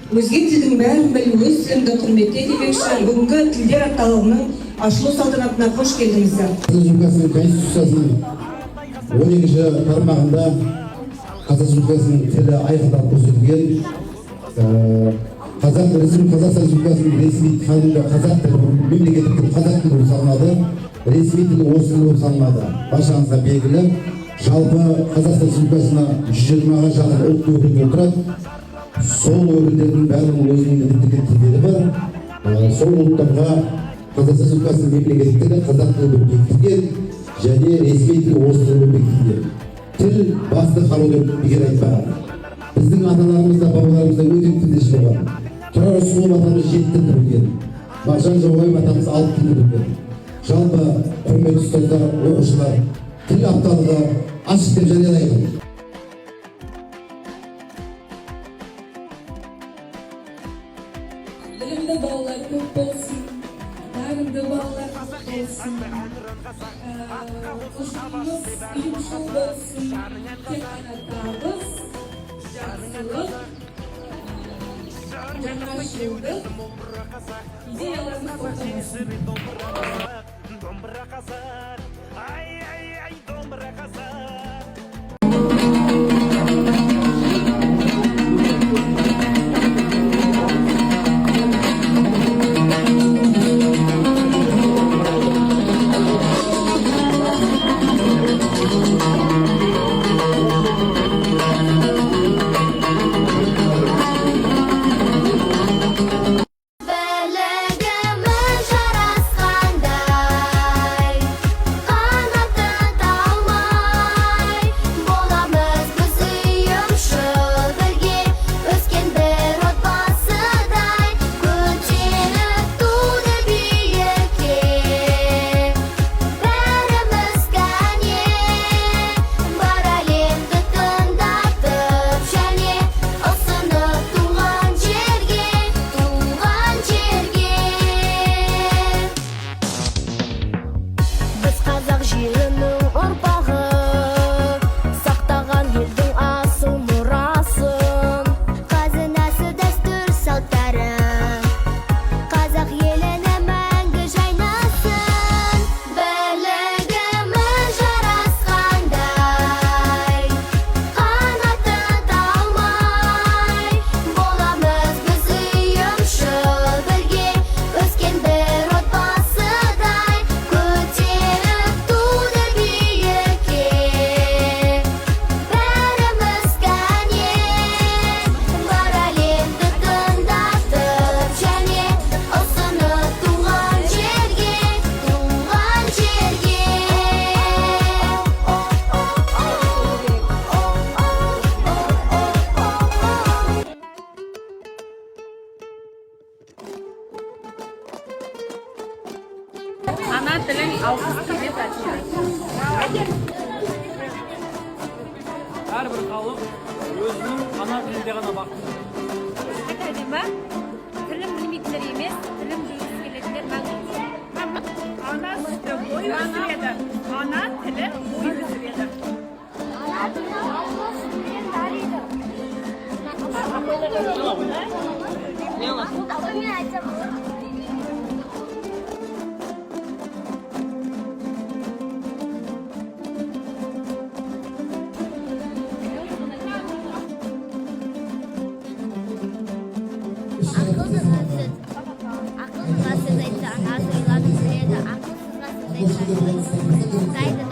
өзге тілдің бәрін біліп, өз тілімді құрметте демекші, бүгінгі тілдер апталығының ашылу салтанатына қош келдіңіздер. Республикасының Конституциясының 12-ші тармағында Қазақстан Республикасының тілі айқындалып көрсетілген. Қазақстан Республикасының ресми қанунында қазақ тілі мемлекеттік тіл қазақ тілі болып саналады, ресми тіл орыс тілі болып саналады. Баршаңызға белгілі, жалпы Қазақстан Республикасына 120-ға жақын ұлт өкілдер тұрады. Сол өкілдердің бәрінің өзінің мемлекеттік тілдері бар. Сол ұлттарға Қазақстан Республикасының мемлекеттік тілі қазақ тілі болып бекітілген және ресми тіл орыс тілі болып бекітілген. Тіл басты қару деп бекер айтпаған. Біздің аталарымызда, бабаларымызда өте тілдешілік бар. Тұрар Рысқұлов атамыз 7 тілді білген. Мағжан Жұмабаев атамыз 6 тілді білген. Жалпы құрметті ұстаздар, оқушылар, тіл апталығы ашық деп жариялаймын. Білімді балалар көп болсын, дарынды балалар болсын, ұжымымыз ұйымшыл болсын, тек қана табыс, жақсылық, жаңашылдық, идеяларымыз ортамасын. Ana тілін алғыс келіп әдейі. Әрбір халық өзінің ана тілінде ғана бақытты. Айтайын ба? Тілін білмейтіндер емес, тілін білгісі келетіндер мәңгі. Ана сүті бой өсіреді. Ана тілі бой өсіреді. Ана тілі алғыс мен дариды. Мен айтамын. Akıllıға сөз айтса, ана сөйлады сөйледі. Ақылсызға сөз айтса,